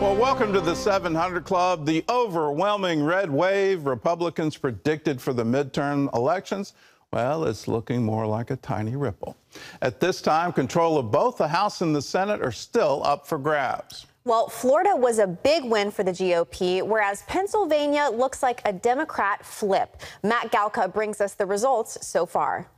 Well, welcome to the 700 Club. The overwhelming red wave Republicans predicted for the midterm elections, well, it's looking more like a tiny ripple. At this time, control of both the House and the Senate are still up for grabs. Well, Florida was a big win for the GOP, whereas Pennsylvania looks like a Democrat flip. Matt Galka brings us the results so far.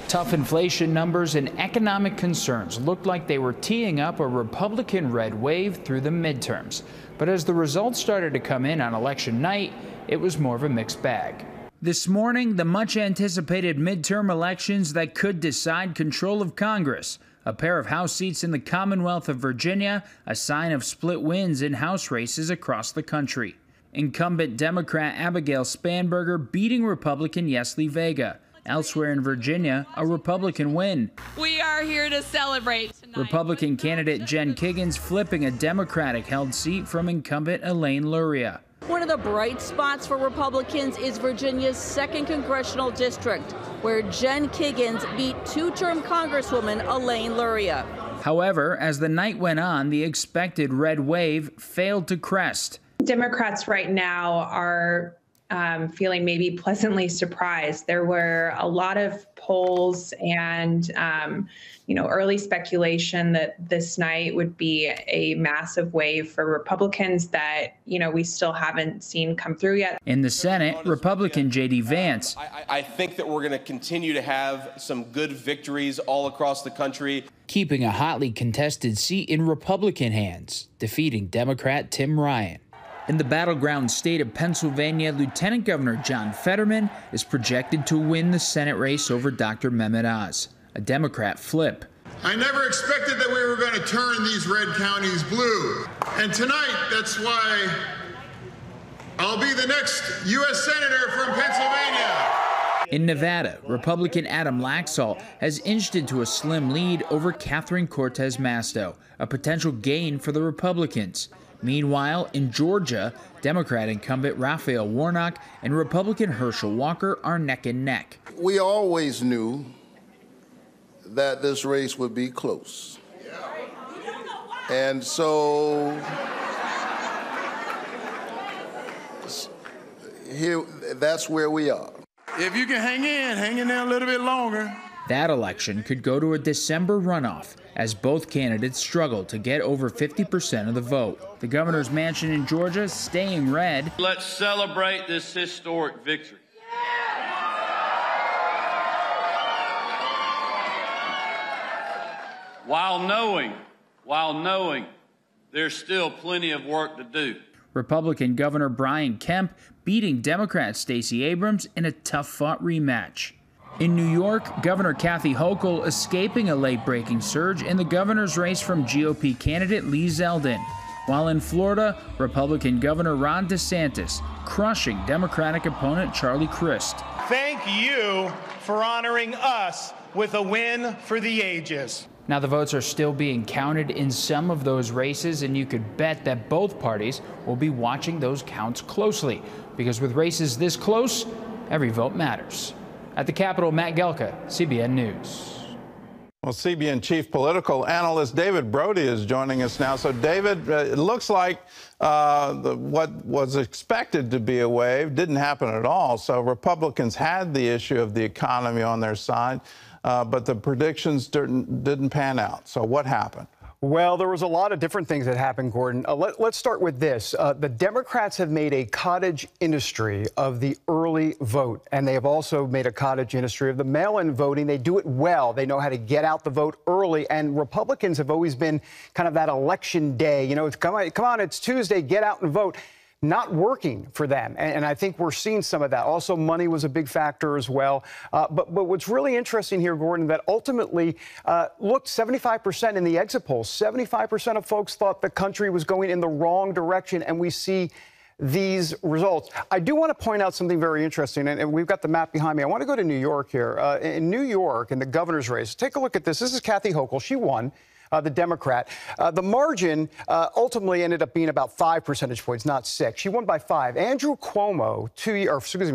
Tough inflation numbers and economic concerns looked like they were teeing up a Republican red wave through the midterms. But as the results started to come in on election night, it was more of a mixed bag. This morning, the much anticipated midterm elections that could decide control of Congress. A pair of House seats in the Commonwealth of Virginia, a sign of split wins in House races across the country. Incumbent Democrat Abigail Spanberger beating Republican Yesli Vega. Elsewhere in Virginia, a Republican win. We are here to celebrate tonight. Republican candidate Jen Kiggins flipping a Democratic-held seat from incumbent Elaine Luria. One of the bright spots for Republicans is Virginia's 2nd Congressional District, where Jen Kiggins beat two-term Congresswoman Elaine Luria. However, as the night went on, the expected red wave failed to crest. Democrats right now are feeling maybe pleasantly surprised. There were a lot of polls and, early speculation that this night would be a massive wave for Republicans that, we still haven't seen come through yet. In the Senate, Republican J.D. Vance. I think that we're going to continue to have some good victories all across the country. Keeping a hotly contested seat in Republican hands, defeating Democrat Tim Ryan. In the battleground state of Pennsylvania, Lieutenant Governor John Fetterman is projected to win the Senate race over Dr. Mehmet Oz, a Democrat flip. I never expected that we were going to turn these red counties blue. And tonight, that's why I'll be the next U.S. Senator from Pennsylvania. In Nevada, Republican Adam Laxalt has inched into a slim lead over Catherine Cortez Masto, a potential gain for the Republicans. Meanwhile, in Georgia, Democrat incumbent Raphael Warnock and Republican Herschel Walker are neck and neck. We always knew that this race would be close. And so here, that's where we are. If you can hang in there a little bit longer. That election could go to a December runoff as both candidates struggle to get over 50% of the vote. The governor's mansion in Georgia staying red. Let's celebrate this historic victory. While knowing there's still plenty of work to do. Republican Governor Brian Kemp beating Democrat Stacey Abrams in a tough-fought rematch. In New York, Governor Kathy Hochul escaping a late-breaking surge in the governor's race from GOP candidate Lee Zeldin. While in Florida, Republican Governor Ron DeSantis crushing Democratic opponent Charlie Crist. Thank you for honoring us with a win for the ages. Now, the votes are still being counted in some of those races, and you could bet that both parties will be watching those counts closely, because with races this close, every vote matters. At the Capitol, Matt Galka, CBN News. Well, CBN chief political analyst David Brody is joining us now. So, David, it looks like what was expected to be a wave didn't happen at all. So Republicans had the issue of the economy on their side, but the predictions didn't pan out. So what happened? Well, there was a lot of different things that happened, Gordon. Let's start with this. The Democrats have made a cottage industry of the early vote, and they have also made a cottage industry of the mail-in voting. They do it well. They know how to get out the vote early, and Republicans have always been kind of that election day. It's come on, it's Tuesday, get out and vote. Not working for them. And I think we're seeing some of that. Also, money was a big factor as well. But what's really interesting here, Gordon, that ultimately, look, 75% in the exit polls, 75% of folks thought the country was going in the wrong direction. And we see these results. I do want to point out something very interesting, and we've got the map behind me. I want to go to New York here. In New York, in the governor's race, take a look at this. This is Kathy Hochul. She won. The Democrat. The margin ultimately ended up being about 5 percentage points, not 6. She won by 5. Andrew Cuomo,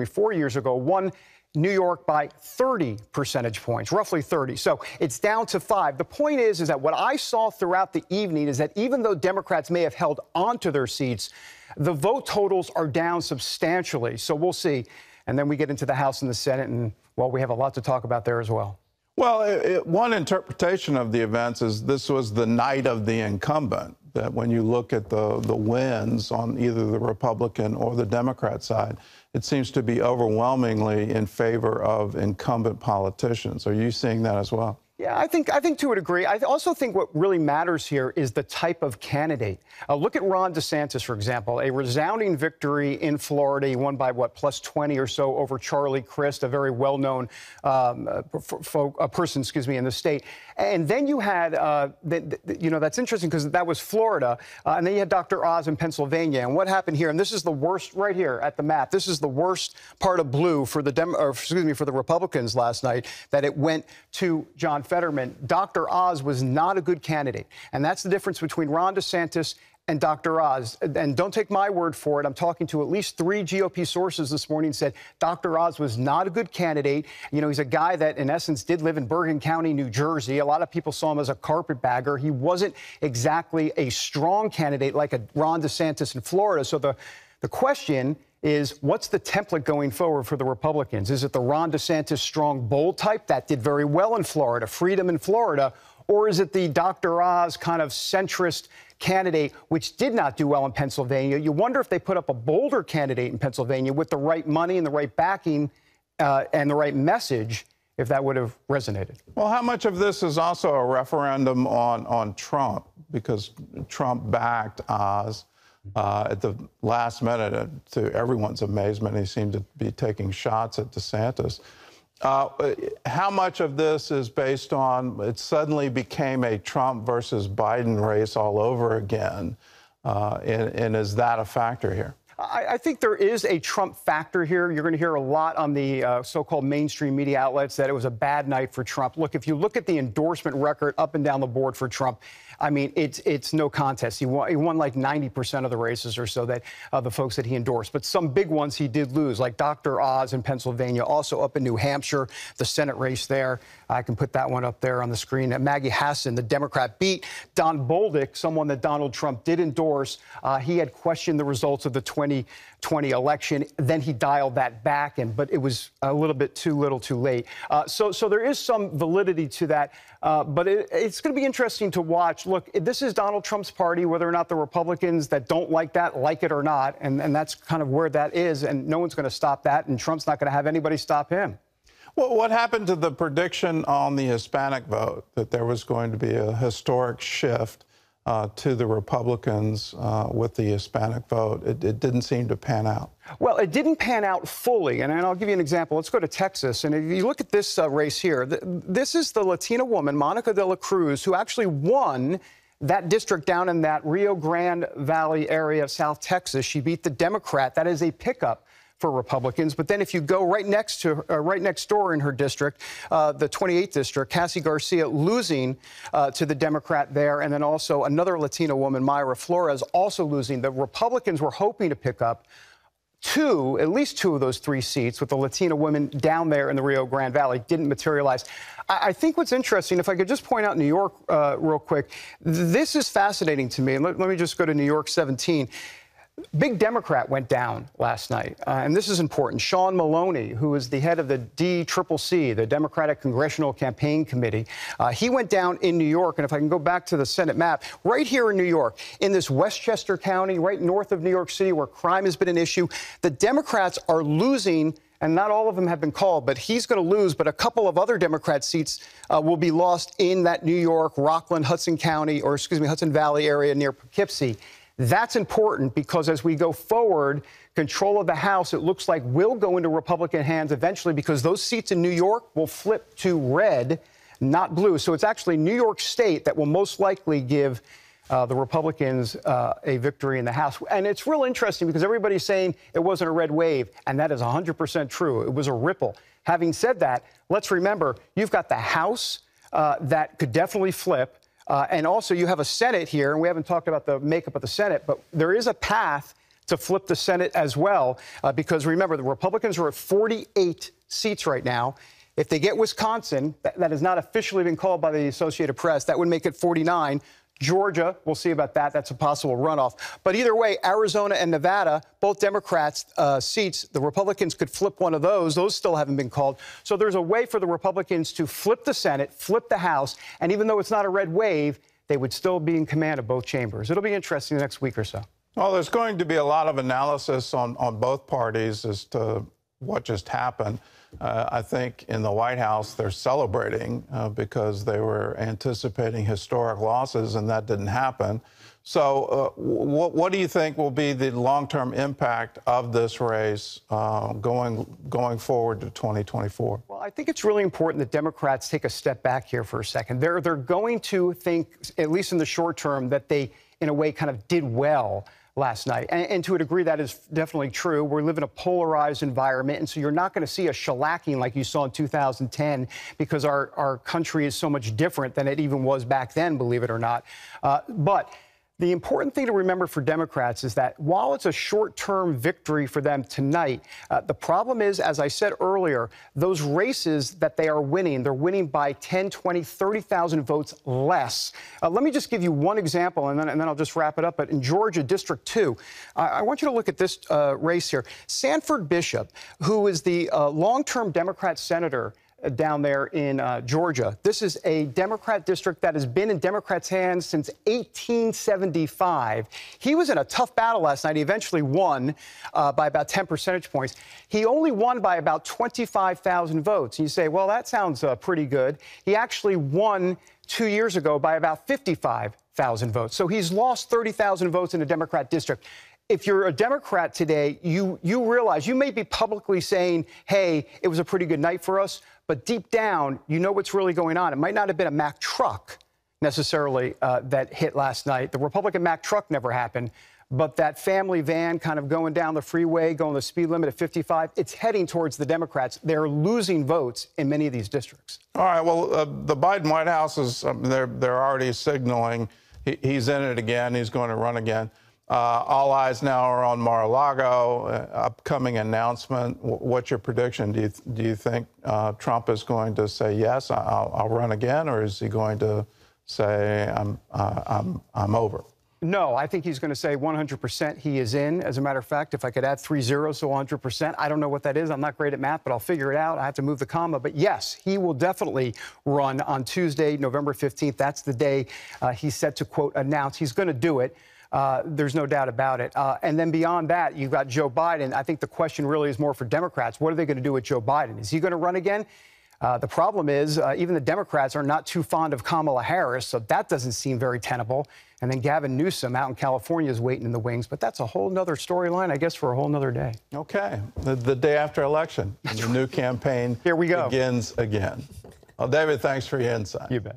4 years ago, won New York by 30 percentage points, roughly 30. So it's down to 5. The point is that what I saw throughout the evening is that even though Democrats may have held onto their seats, the vote totals are down substantially. So we'll see. And then we get into the House and the Senate, and, well, we have a lot to talk about there as well. Well, one interpretation of the events is this was the night of the incumbent, that when you look at the wins on either the Republican or the Democrat side, it seems to be overwhelmingly in favor of incumbent politicians. Are you seeing that as well? Yeah, I think to a degree. I also think what really matters here is the type of candidate. Look at Ron DeSantis, for example, a resounding victory in Florida. He won by, what, plus 20 or so over Charlie Crist, a very well-known person, in the state. And then you had, that's interesting because that was Florida. And then you had Dr. Oz in Pennsylvania. And what happened here, and this is the worst right here at the map, this is the worst part of blue for the Republicans last night, that it went to John Fetterman. Dr. Oz was not a good candidate. And that's the difference between Ron DeSantis and Dr. Oz. And don't take my word for it. I'm talking to at least 3 GOP sources this morning said Dr. Oz was not a good candidate. You know, he's a guy that, in essence, did live in Bergen County, New Jersey. A lot of people saw him as a carpetbagger. He wasn't exactly a strong candidate like a Ron DeSantis in Florida. So the question is, what's the template going forward for the Republicans? Is it the Ron DeSantis strong, bold type that did very well in Florida, freedom in Florida, or is it the Dr. Oz kind of centrist candidate, which did not do well in Pennsylvania? You wonder if they put up a bolder candidate in Pennsylvania with the right money and the right backing and the right message, if that would have resonated. Well, how much of this is also a referendum on Trump? Because Trump backed Oz. At the last minute, to everyone's amazement, he seemed to be taking shots at DeSantis. How much of this is based on it suddenly became a Trump versus Biden race all over again? And is that a factor here? I think there is a Trump factor here. You're going to hear a lot on the so-called mainstream media outlets that it was a bad night for Trump. Look, if you look at the endorsement record up and down the board for Trump, I mean, it's no contest. He won like 90% of the races or so that the folks that he endorsed. But some big ones he did lose, like Dr. Oz in Pennsylvania, also up in New Hampshire, the Senate race there. I can put that one up there on the screen. Maggie Hassan, the Democrat, beat Don Bolduc, someone that Donald Trump did endorse. He had questioned the results of the 2020 election. Then he dialed that back, but it was a little bit too little too late. So there is some validity to that. But it's going to be interesting to watch. Look, this is Donald Trump's party, whether or not the Republicans that don't like that like it or not. And that's kind of where that is. And no one's going to stop that. And Trump's not going to have anybody stop him. Well, what happened to the prediction on the Hispanic vote, that there was going to be a historic shift to the Republicans with the Hispanic vote? It didn't seem to pan out. Well, it didn't pan out fully. And I'll give you an example. Let's go to Texas. And if you look at this race here, this is the Latina woman, Monica de la Cruz, who actually won that district down in that Rio Grande Valley area of South Texas. She beat the Democrat. That is a pickup for Republicans. But then if you go right next door in her district, the 28th district, Cassie Garcia losing to the Democrat there. And then also another Latina woman, Mayra Flores, also losing. The Republicans were hoping to pick up at least two of those 3 seats with the Latina women down there in the Rio Grande Valley. Didn't materialize. I think what's interesting, if I could just point out New York real quick, this is fascinating to me. And let me just go to New York 17. Big Democrat went down last night, and this is important. Sean Maloney, who is the head of the DCCC, the Democratic Congressional Campaign Committee, he went down in New York. And if I can go back to the Senate map, right here in New York, in this Westchester County, right north of New York City, where crime has been an issue, the Democrats are losing. And not all of them have been called, but he's going to lose. But a couple of other Democrat seats will be lost in that New York, Rockland, Hudson Valley area near Poughkeepsie. That's important because as we go forward, control of the House, it looks like, will go into Republican hands eventually because those seats in New York will flip to red, not blue. So it's actually New York State that will most likely give the Republicans a victory in the House. And it's real interesting because everybody's saying it wasn't a red wave, and that is 100% true. It was a ripple. Having said that, let's remember, you've got the House that could definitely flip. And also, you have a Senate here, and we haven't talked about the makeup of the Senate, but there is a path to flip the Senate as well, because remember, the Republicans are at 48 seats right now. If they get Wisconsin, that has not officially been called by the Associated Press, that would make it 49. Georgia, we'll see about that. That's a possible runoff. But either way, Arizona and Nevada, both Democrats' seats, the Republicans could flip one of those. Those still haven't been called. So there's a way for the Republicans to flip the Senate, flip the House, and even though it's not a red wave, they would still be in command of both chambers. It'll be interesting the next week or so. Well, there's going to be a lot of analysis on both parties as to what just happened. I think in the White House, they're celebrating because they were anticipating historic losses, and that didn't happen. So what do you think will be the long-term impact of this race going forward to 2024? Well, I think it's really important that Democrats take a step back here for a second. They're going to think, at least in the short term, that they, in a way, kind of did well last night. And to a degree, that is definitely true. We live in a polarized environment, and so you're not going to see a shellacking like you saw in 2010 because our country is so much different than it even was back then, believe it or not. But the important thing to remember for Democrats is that while it's a short-term victory for them tonight, the problem is, as I said earlier, those races that they are winning, they're winning by 10, 20, 30,000 votes less. Let me just give you one example, and then I'll just wrap it up. But in Georgia, District 2, I want you to look at this race here. Sanford Bishop, who is the long-term Democrat senator down there in Georgia. This is a Democrat district that has been in Democrats' hands since 1875. He was in a tough battle last night. He eventually won by about 10 percentage points. He only won by about 25,000 votes. And you say, well, that sounds pretty good. He actually won 2 years ago by about 55,000 votes. So he's lost 30,000 votes in a Democrat district. If you're a Democrat today, you realize you may be publicly saying, hey, it was a pretty good night for us, but deep down, you know what's really going on. It might not have been a Mack truck necessarily that hit last night. The Republican Mack truck never happened, but that family van kind of going down the freeway, going the speed limit at 55, it's heading towards the Democrats. They're losing votes in many of these districts. All right, well, the Biden White House is, they're already signaling he's in it again, he's going to run again. All eyes now are on Mar-a-Lago, upcoming announcement. What's your prediction? Do you think Trump is going to say, yes, I'll run again, or is he going to say, I'm over? No, I think he's going to say 100% he is in. As a matter of fact, if I could add 3 zeros, so 100%. I don't know what that is. I'm not great at math, but I'll figure it out. I have to move the comma. But yes, he will definitely run on Tuesday, November 15th. That's the day he's set to, quote, announce. He's going to do it. There's no doubt about it. And then beyond that, you've got Joe Biden. I think the question really is more for Democrats. What are they going to do with Joe Biden? Is he going to run again? The problem is even the Democrats are not too fond of Kamala Harris, so that doesn't seem very tenable. And then Gavin Newsom out in California is waiting in the wings. But that's a whole nother storyline, I guess, for a whole nother day. Okay. The day after election, the new campaign Here we go. begins again. Well, David, thanks for your insight. You bet.